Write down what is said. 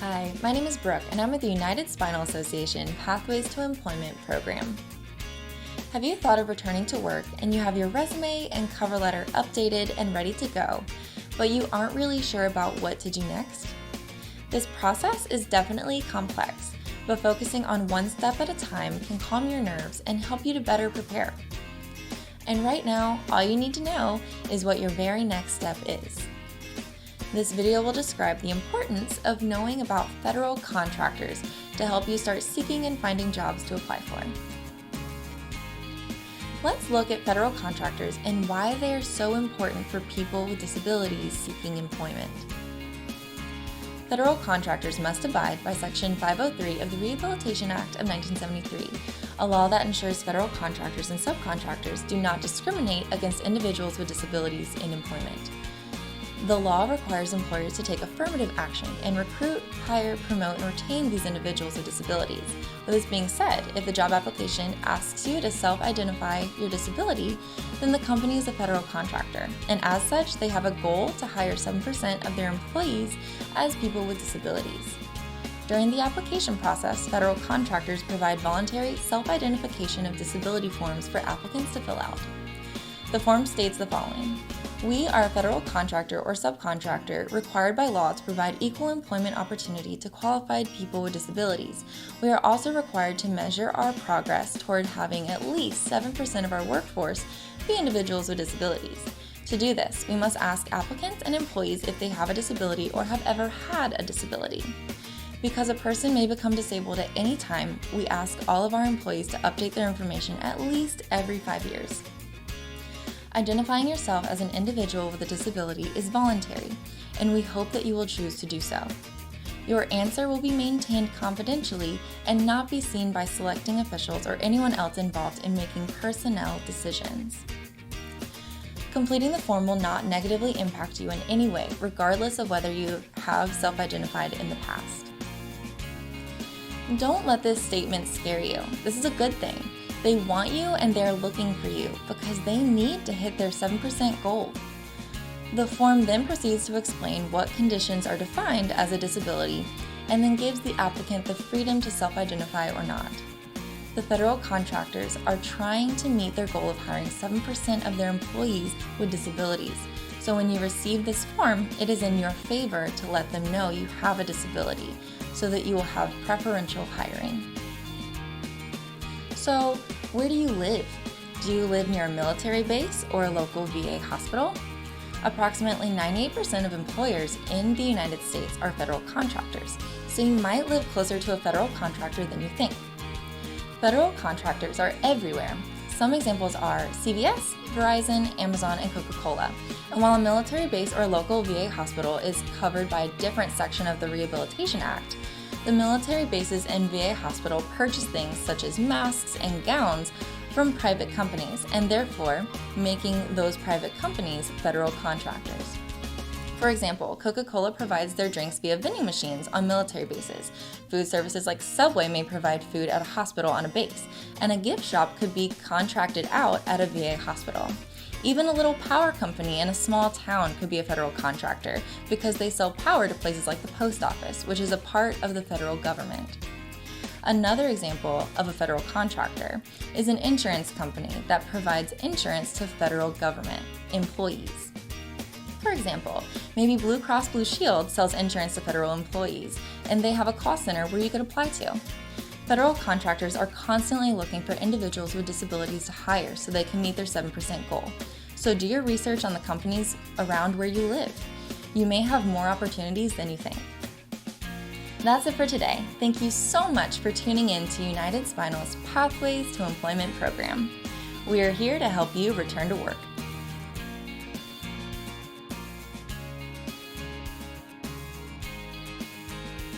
Hi, my name is Brooke, and I'm with the United Spinal Association Pathways to Employment program. Have you thought of returning to work and you have your resume and cover letter updated and ready to go, but you aren't really sure about what to do next? This process is definitely complex, but focusing on one step at a time can calm your nerves and help you to better prepare. And right now, all you need to know is what your very next step is. This video will describe the importance of knowing about federal contractors to help you start seeking and finding jobs to apply for. Let's look at federal contractors and why they are so important for people with disabilities seeking employment. Federal contractors must abide by Section 503 of the Rehabilitation Act of 1973, a law that ensures federal contractors and subcontractors do not discriminate against individuals with disabilities in employment. The law requires employers to take affirmative action and recruit, hire, promote, and retain these individuals with disabilities. With this being said, if the job application asks you to self-identify your disability, then the company is a federal contractor, and as such, they have a goal to hire 7% of their employees as people with disabilities. During the application process, federal contractors provide voluntary self-identification of disability forms for applicants to fill out. The form states the following: we are a federal contractor or subcontractor required by law to provide equal employment opportunity to qualified people with disabilities. We are also required to measure our progress toward having at least 7% of our workforce be individuals with disabilities. To do this, we must ask applicants and employees if they have a disability or have ever had a disability. Because a person may become disabled at any time, we ask all of our employees to update their information at least every 5 years. Identifying yourself as an individual with a disability is voluntary, and we hope that you will choose to do so. Your answer will be maintained confidentially and not be seen by selecting officials or anyone else involved in making personnel decisions. Completing the form will not negatively impact you in any way, regardless of whether you have self-identified in the past. Don't let this statement scare you. This is a good thing. They want you and they're looking for you because they need to hit their 7% goal. The form then proceeds to explain what conditions are defined as a disability and then gives the applicant the freedom to self-identify or not. The federal contractors are trying to meet their goal of hiring 7% of their employees with disabilities. So when you receive this form, it is in your favor to let them know you have a disability so that you will have preferential hiring. So, where do you live? Do you live near a military base or a local VA hospital? Approximately 98% of employers in the United States are federal contractors, so you might live closer to a federal contractor than you think. Federal contractors are everywhere. Some examples are CVS, Verizon, Amazon, and Coca-Cola. And while a military base or a local VA hospital is covered by a different section of the Rehabilitation Act, the military bases and VA hospital purchase things such as masks and gowns from private companies, and therefore making those private companies federal contractors. For example, Coca-Cola provides their drinks via vending machines on military bases. Food services like Subway may provide food at a hospital on a base, and a gift shop could be contracted out at a VA hospital. Even a little power company in a small town could be a federal contractor because they sell power to places like the post office, which is a part of the federal government. Another example of a federal contractor is an insurance company that provides insurance to federal government employees. For example, maybe Blue Cross Blue Shield sells insurance to federal employees, and they have a call center where you could apply to. Federal contractors are constantly looking for individuals with disabilities to hire so they can meet their 7% goal. So do your research on the companies around where you live. You may have more opportunities than you think. That's it for today. Thank you so much for tuning in to United Spinal's Pathways to Employment program. We are here to help you return to work.